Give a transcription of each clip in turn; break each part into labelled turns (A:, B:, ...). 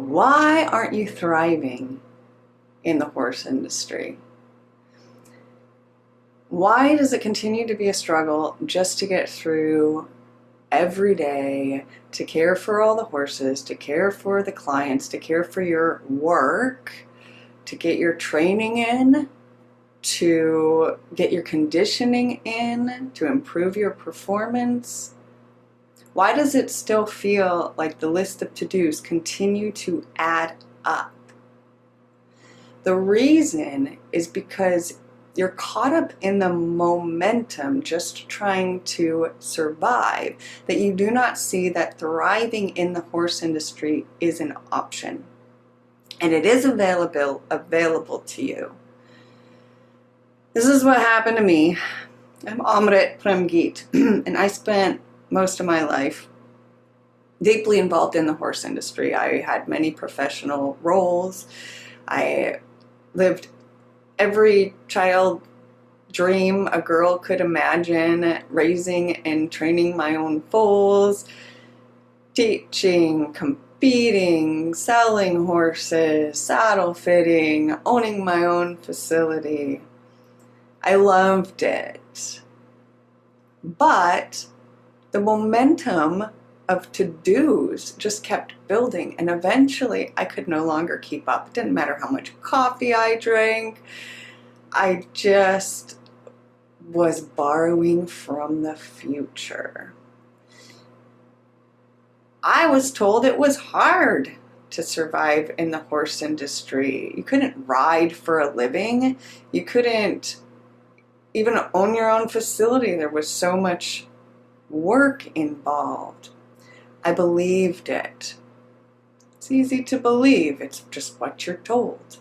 A: Why aren't you thriving in the horse industry? Why does it continue to be a struggle just to get through every day, to care for all the horses, to care for the clients, to care for your work, to get your training in, to get your conditioning in, to improve your performance? Why does it still feel like the list of to-dos continue to add up? The reason is because you're caught up in the momentum just trying to survive, that you do not see that thriving in the horse industry is an option. And it is available to you. This is what happened to me. I'm Amrit Premgeet, and I spent most of my life deeply involved in the horse industry. I had many professional roles. I lived every child dream a girl could imagine, raising and training my own foals, teaching, competing, selling horses, saddle fitting, owning my own facility. I loved it. But the momentum of to-dos just kept building, and eventually I could no longer keep up. It didn't matter how much coffee I drank. I just was borrowing from the future. I was told it was hard to survive in the horse industry. You couldn't ride for a living. You couldn't even own your own facility. There was so much work involved. I believed it. It's easy to believe. It's just what you're told.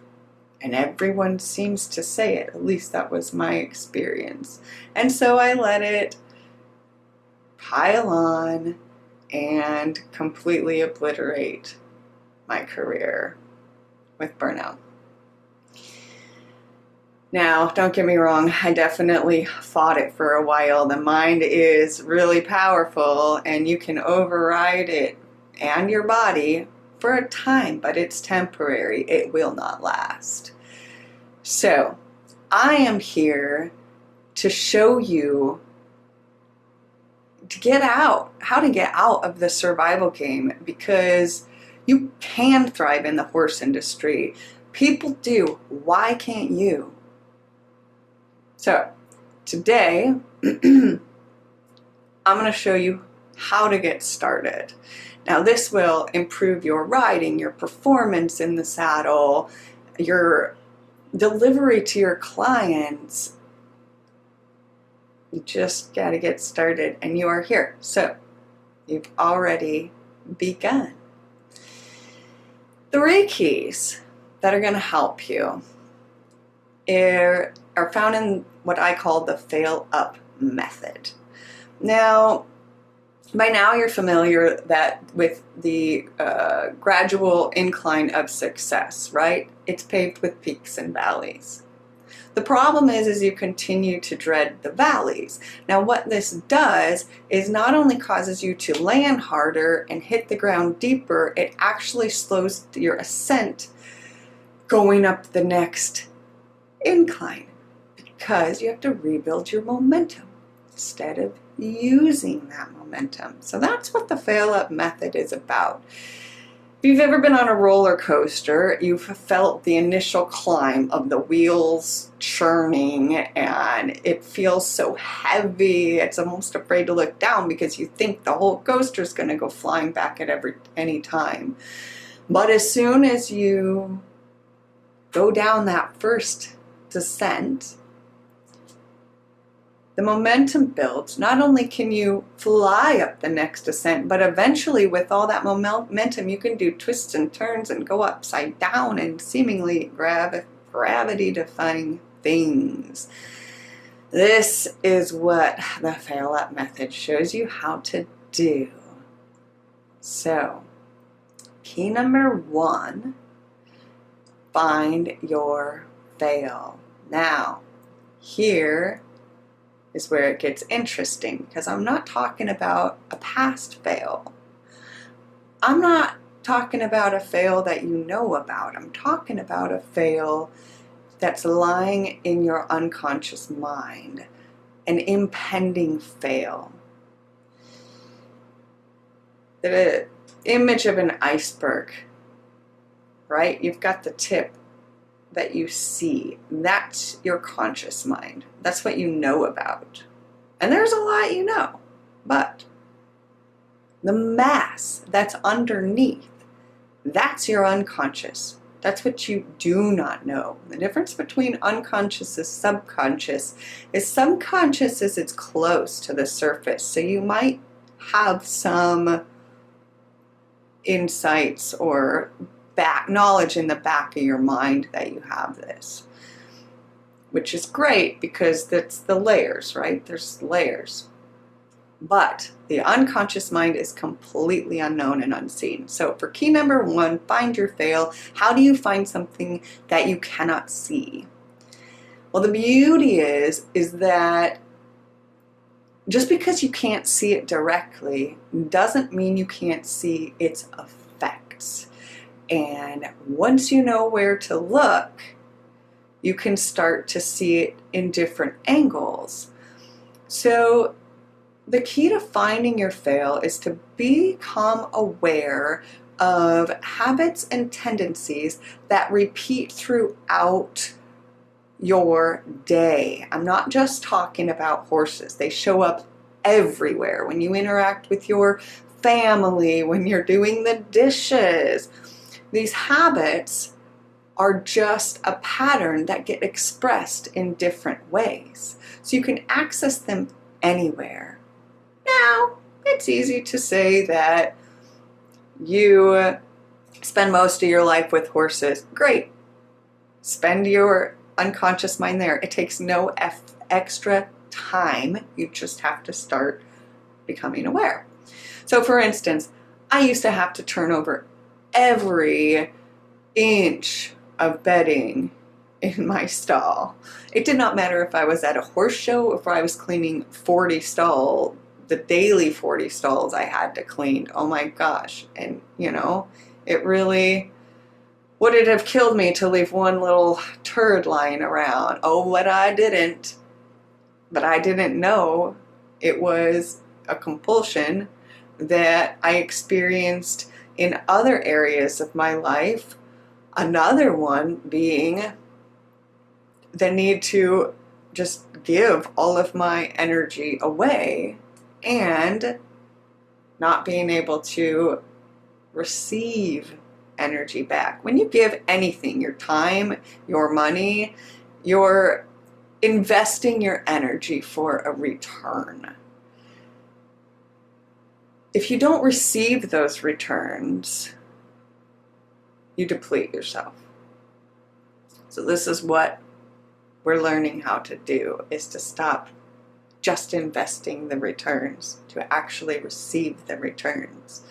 A: And everyone seems to say it. At least that was my experience. And so I let it pile on and completely obliterate my career with burnout. Now, don't get me wrong, I definitely fought it for a while. The mind is really powerful and you can override it and your body for a time, but it's temporary. It will not last. So, I am here to show you how to get out of the survival game, because you can thrive in the horse industry. People do. Why can't you? So today, I'm going to show you how to get started. Now this will improve your riding, your performance in the saddle, your delivery to your clients. You just got to get started, and you are here. So you've already begun. 3 keys that are going to help you are found in what I call the fail up method. Now, by now you're familiar with the gradual incline of success, right? It's paved with peaks and valleys. The problem is you continue to dread the valleys. Now what this does is not only causes you to land harder and hit the ground deeper, it actually slows your ascent going up the next incline, because you have to rebuild your momentum instead of using that momentum. So that's what the fail up method is about. If you've ever been on a roller coaster, you've felt the initial climb of the wheels churning, and it feels so heavy. It's almost afraid to look down because you think the whole coaster is going to go flying back at any time. But as soon as you go down that first descent, the momentum builds. Not only can you fly up the next descent, but eventually with all that momentum you can do twists and turns and go upside down and seemingly gravity-defying things. This is what the fail up method shows you how to do. So, key number 1, find your fail. Now, here is where it gets interesting, because I'm not talking about a past fail. I'm not talking about a fail that you know about. I'm talking about a fail that's lying in your unconscious mind, an impending fail. The image of an iceberg, right? You've got the tip that you see. That's your conscious mind. That's what you know about. And there's a lot you know, but the mass that's underneath, that's your unconscious. That's what you do not know. The difference between unconscious and subconscious is it's close to the surface. So you might have some insights or knowledge in the back of your mind that you have this, which is great because that's the layers, right? There's layers. But the unconscious mind is completely unknown and unseen. So for key number 1, find your fail. How do you find something that you cannot see? Well, the beauty is that just because you can't see it directly doesn't mean you can't see its effects. And once you know where to look, you can start to see it in different angles. So the key to finding your fail is to become aware of habits and tendencies that repeat throughout your day. I'm not just talking about horses. They show up everywhere. When you interact with your family, when you're doing the dishes, these habits are just a pattern that get expressed in different ways. So you can access them anywhere. Now, it's easy to say that you spend most of your life with horses. Great. Spend your unconscious mind there. It takes no extra time. You just have to start becoming aware. So for instance, I used to have to turn over every inch of bedding in my stall. It did not matter if I was at a horse show or if I was cleaning 40 stalls, the daily 40 stalls I had to clean. Oh my gosh. And it really, would it have killed me to leave one little turd lying around? Oh, but I didn't know it was a compulsion that I experienced in other areas of my life. Another one being the need to just give all of my energy away and not being able to receive energy back. When you give anything, your time, your money, you're investing your energy for a return. If you don't receive those returns, you deplete yourself. So this is what we're learning how to do, is to stop just investing the returns, to actually receive the returns.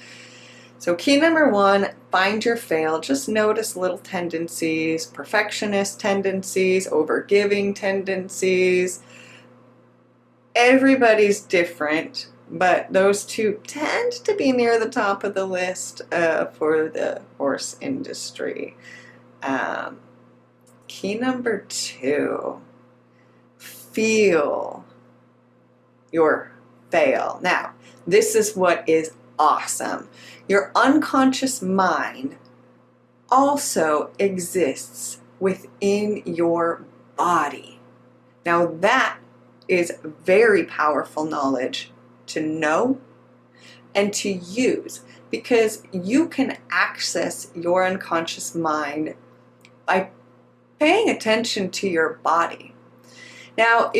A: So key number 1, find your fail. Just notice little tendencies, perfectionist tendencies, overgiving tendencies. Everybody's different, but those two tend to be near the top of the list for the horse industry. Key number 2, feel your fail. Now, this is what is awesome. Your unconscious mind also exists within your body. Now, that is very powerful knowledge to know and to use, because you can access your unconscious mind by paying attention to your body. Now,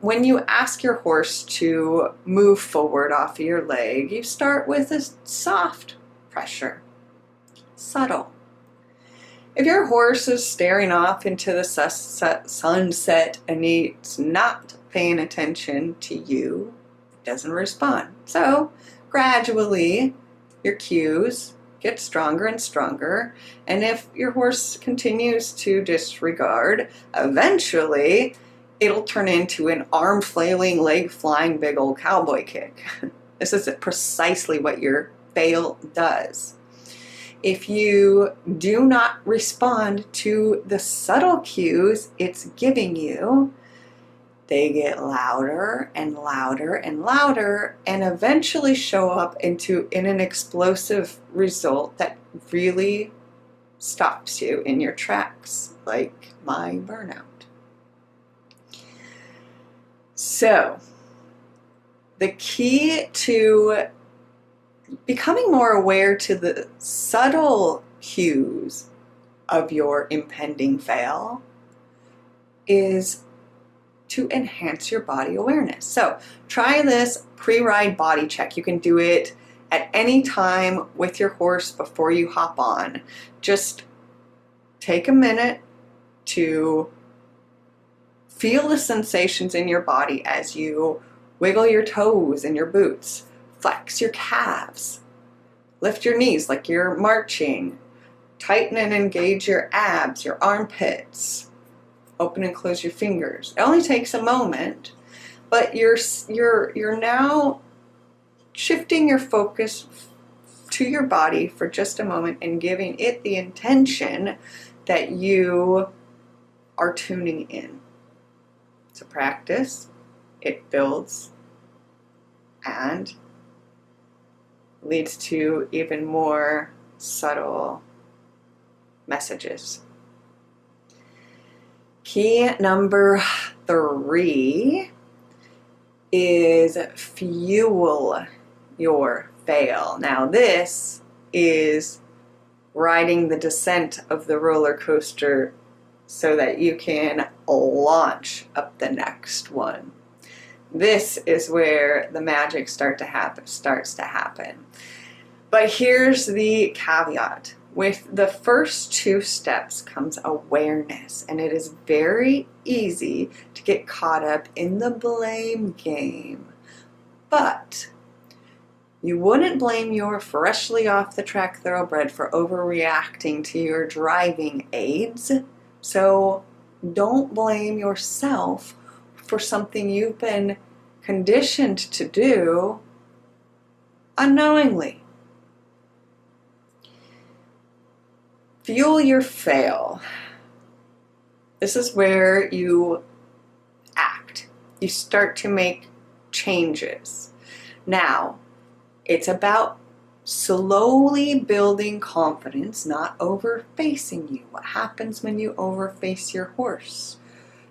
A: when you ask your horse to move forward off of your leg, you start with a soft pressure, subtle. If your horse is staring off into the sunset and he's not paying attention to you, it doesn't respond. So gradually your cues get stronger and stronger, and if your horse continues to disregard, eventually it'll turn into an arm flailing, leg flying, big old cowboy kick. This is precisely what your fail does. If you do not respond to the subtle cues it's giving you, they get louder and louder and louder, and eventually show up in an explosive result that really stops you in your tracks, like my burnout. So, the key to becoming more aware to the subtle cues of your impending fail is to enhance your body awareness. So try this pre-ride body check. You can do it at any time with your horse before you hop on. Just take a minute to feel the sensations in your body as you wiggle your toes in your boots, flex your calves, lift your knees like you're marching, tighten and engage your abs, your armpits, open and close your fingers. It only takes a moment, but you're now shifting your focus to your body for just a moment and giving it the intention that you are tuning in. It's a practice. It builds and leads to even more subtle messages. Key number 3 is fuel your fail. Now this is riding the descent of the roller coaster so that you can launch up the next one. This is where the magic starts to happen. But here's the caveat. With the first 2 steps comes awareness, and it is very easy to get caught up in the blame game. But you wouldn't blame your freshly off the track thoroughbred for overreacting to your driving aids. So don't blame yourself for something you've been conditioned to do unknowingly. Fuel your fail. This is where you act. You start to make changes. Now, it's about slowly building confidence, not overfacing you. What happens when you overface your horse?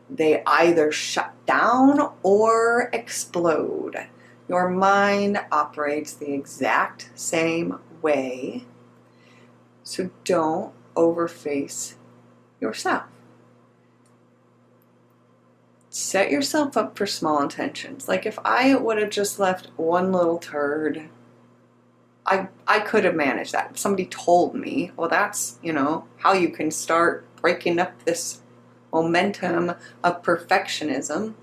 A: They either shut down or explode. Your mind operates the exact same way. So don't overface yourself. Set yourself up for small intentions. Like if I would have just left one little turd, I could have managed that. If somebody told me, well, that's, how you can start breaking up this momentum of perfectionism.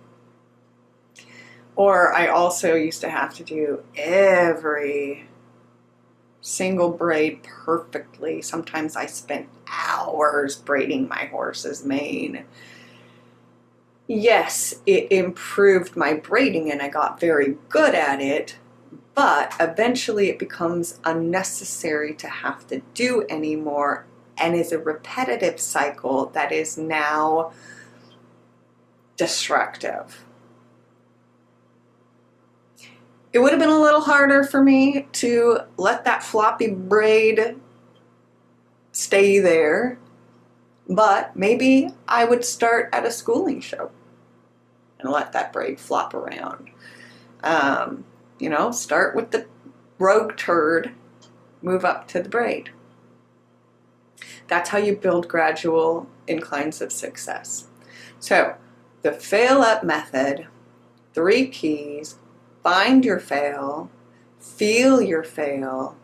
A: Or I also used to have to do every single braid perfectly. Sometimes I spent hours braiding my horse's mane. Yes, it improved my braiding and I got very good at it, but eventually it becomes unnecessary to have to do anymore and is a repetitive cycle that is now destructive. It would have been a little harder for me to let that floppy braid stay there, but maybe I would start at a schooling show and let that braid flop around. Start with the rogue turd, move up to the braid. That's how you build gradual inclines of success. So, the fail up method, 3 keys: find your fail, feel your fail,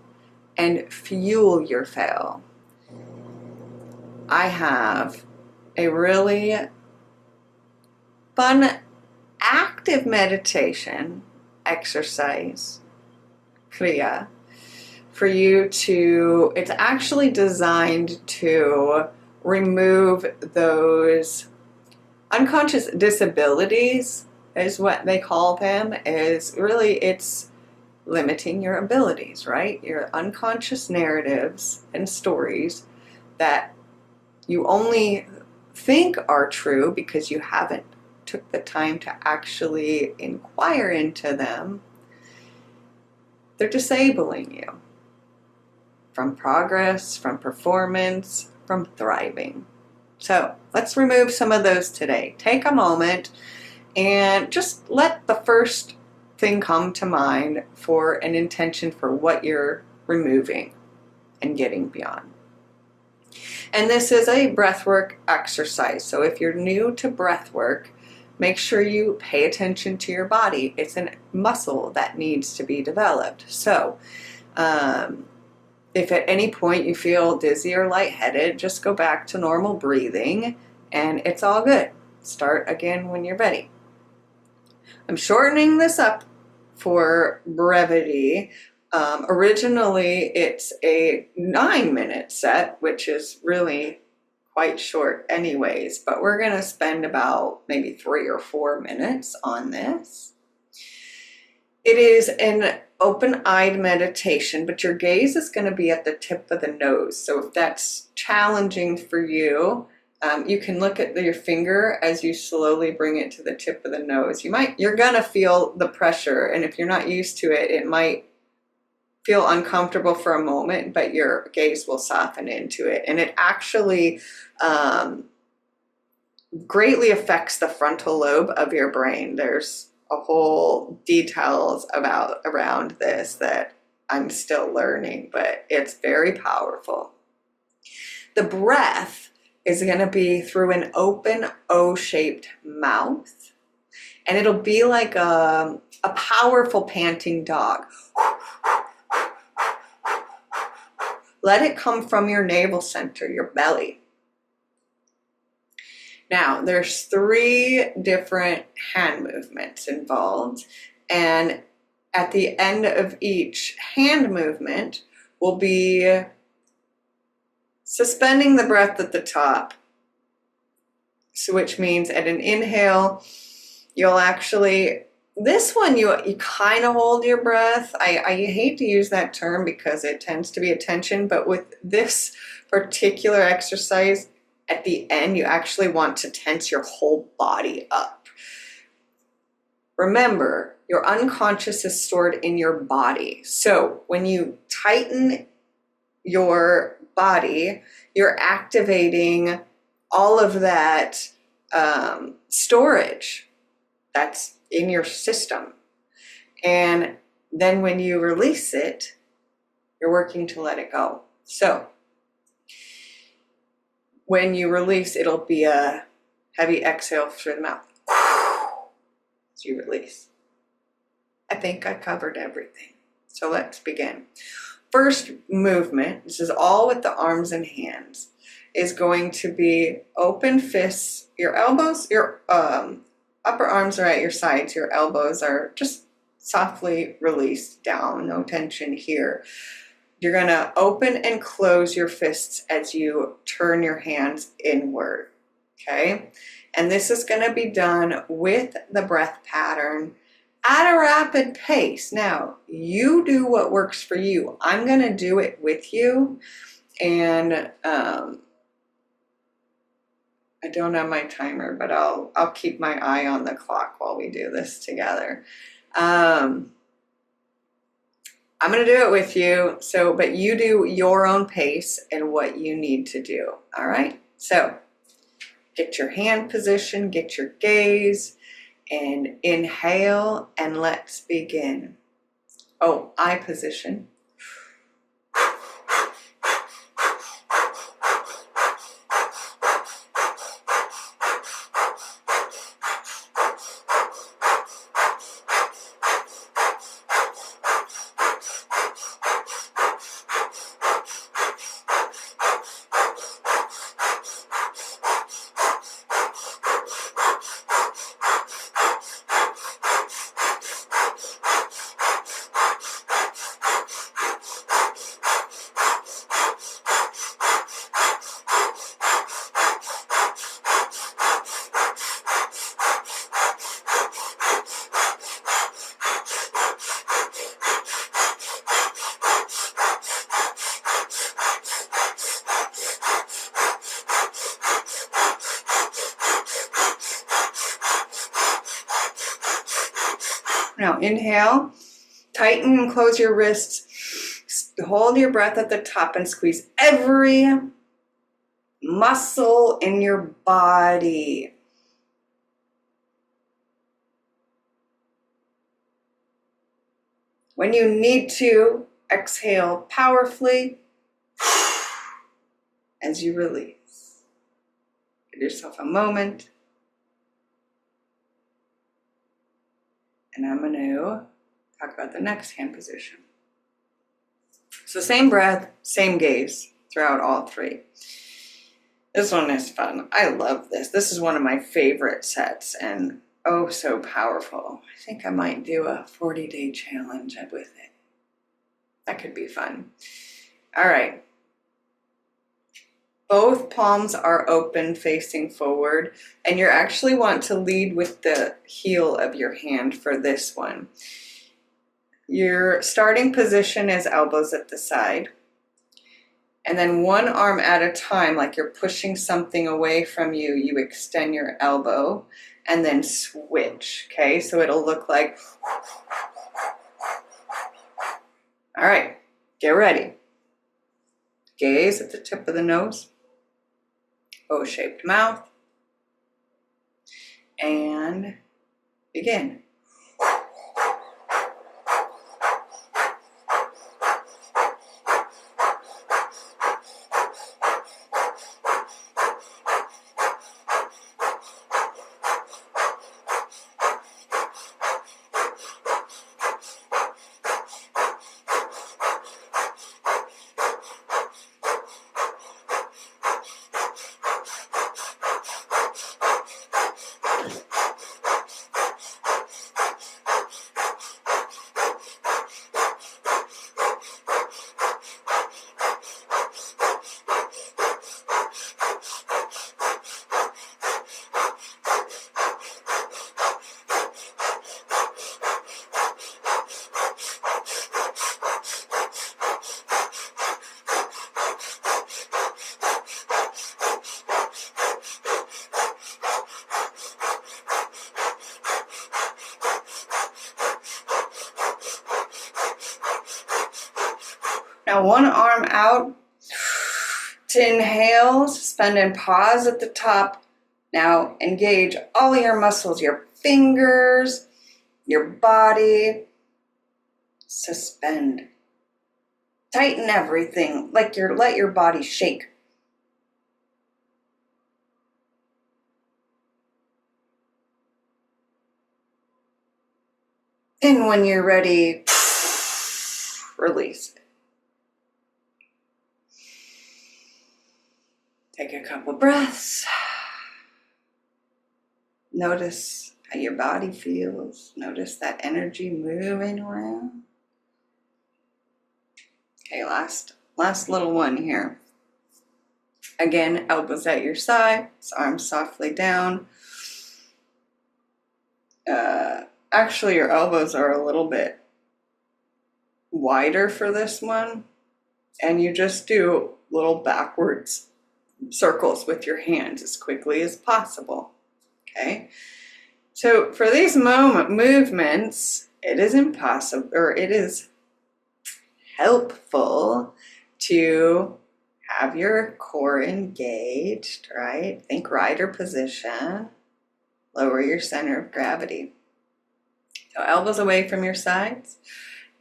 A: and fuel your fail. I have a really fun, active meditation exercise, kriya, for you to, it's actually designed to remove those unconscious disabilities, is what they call them. Is really, it's limiting your abilities, right? Your unconscious narratives and stories that you only think are true because you haven't took the time to actually inquire into them. They're disabling you from progress, from performance, from thriving. So let's remove some of those today. Take a moment and just let the first thing come to mind for an intention for what you're removing and getting beyond. And this is a breathwork exercise. So if you're new to breathwork, make sure you pay attention to your body. It's a muscle that needs to be developed. So if at any point you feel dizzy or lightheaded, just go back to normal breathing and it's all good. Start again when you're ready. I'm shortening this up for brevity. Originally, it's a 9-minute set, which is really quite short anyways, but we're going to spend about maybe 3 or 4 minutes on this. It is an open-eyed meditation, but your gaze is going to be at the tip of the nose. So if that's challenging for you, you can look at your finger as you slowly bring it to the tip of the nose. You're going to feel the pressure, and if you're not used to it, it might feel uncomfortable for a moment, but your gaze will soften into it. And it actually greatly affects the frontal lobe of your brain. There's a whole details around this that I'm still learning, but it's very powerful. The breath is going to be through an open O-shaped mouth, and it'll be like a powerful panting dog. Let it come from your navel center, your belly. Now, there's 3 different hand movements involved, and at the end of each hand movement will be suspending the breath at the top. So which means at an inhale, you'll actually, this one you kind of hold your breath. I hate to use that term because it tends to be a tension, but with this particular exercise, at the end, you actually want to tense your whole body up. Remember, your unconscious is stored in your body. So when you tighten your body, you're activating all of that storage that's in your system. And then when you release it, you're working to let it go. So when you release, it'll be a heavy exhale through the mouth as you release. I think I covered everything. So let's begin. First movement, this is all with the arms and hands, is going to be open fists. Your elbows, your upper arms are at your sides. Your elbows are just softly released down. No tension here. You're going to open and close your fists as you turn your hands inward, okay? And this is going to be done with the breath pattern at a rapid pace. Now, you do what works for you. I'm going to do it with you, and I don't have my timer, but I'll keep my eye on the clock while we do this together. I'm going to do it with you, but you do your own pace and what you need to do, all right? So get your hand position, get your gaze, and inhale, and let's begin. Oh, eye position. Now inhale, tighten and close your wrists. Hold your breath at the top and squeeze every muscle in your body. When you need to, exhale powerfully as you release. Give yourself a moment. And I'm going to talk about the next hand position. So same breath, same gaze throughout all three. This one is fun. I love this. This is one of my favorite sets and oh so powerful. I think I might do a 40-day challenge with it. That could be fun. All right. Both palms are open facing forward, and you actually want to lead with the heel of your hand for this one. Your starting position is elbows at the side. And then one arm at a time, like you're pushing something away from you, you extend your elbow and then switch, okay? So it'll look like, all right, get ready. Gaze at the tip of the nose. O-shaped mouth, and begin. Now one arm out to inhale, suspend and pause at the top. Now engage all your muscles, your fingers, your body. Suspend. Tighten everything, let your body shake. And when you're ready, release it. Take a couple breaths. Notice how your body feels. Notice that energy moving around. Okay, last little one here. Again, elbows at your sides, arms softly down. Actually, your elbows are a little bit wider for this one. And you just do little backwards circles with your hands as quickly as possible. Okay? So for these movements, it is impossible, or it is helpful to have your core engaged, right? Think rider position. Lower your center of gravity. So elbows away from your sides.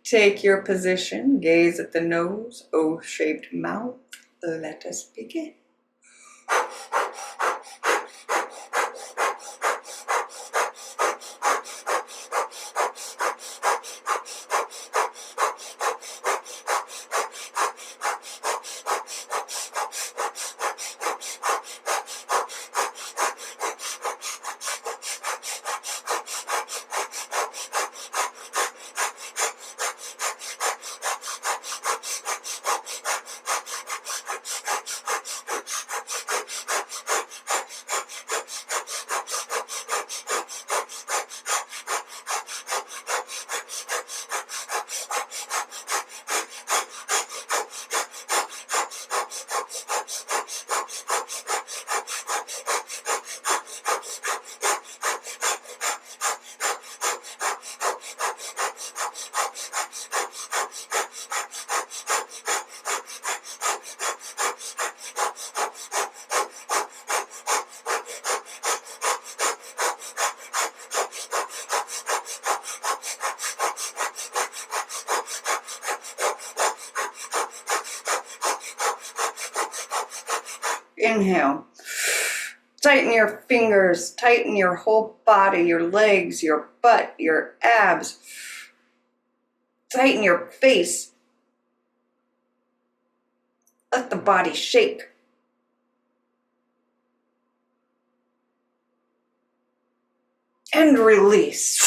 A: Take your position. Gaze at the nose. O-shaped mouth. Let us begin. Inhale. Tighten your fingers, tighten your whole body, your legs, your butt, your abs. Tighten your face. Let the body shake. And release.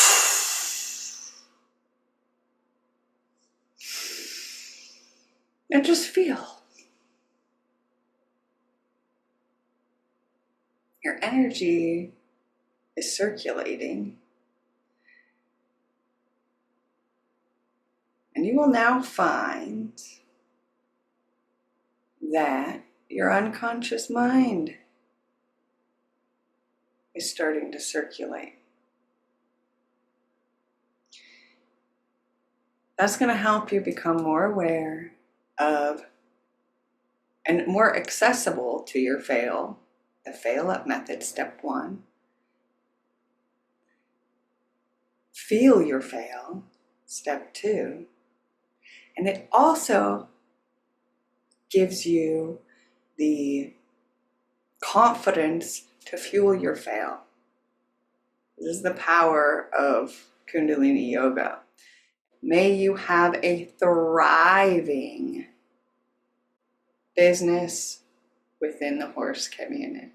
A: And just feel. Your energy is circulating. And you will now find that your unconscious mind is starting to circulate. That's going to help you become more aware of and more accessible to your fail. The fail up method, step 1. Feel your fail, step 2. And it also gives you the confidence to fuel your fail. This is the power of Kundalini Yoga. May you have a thriving business within the horse community.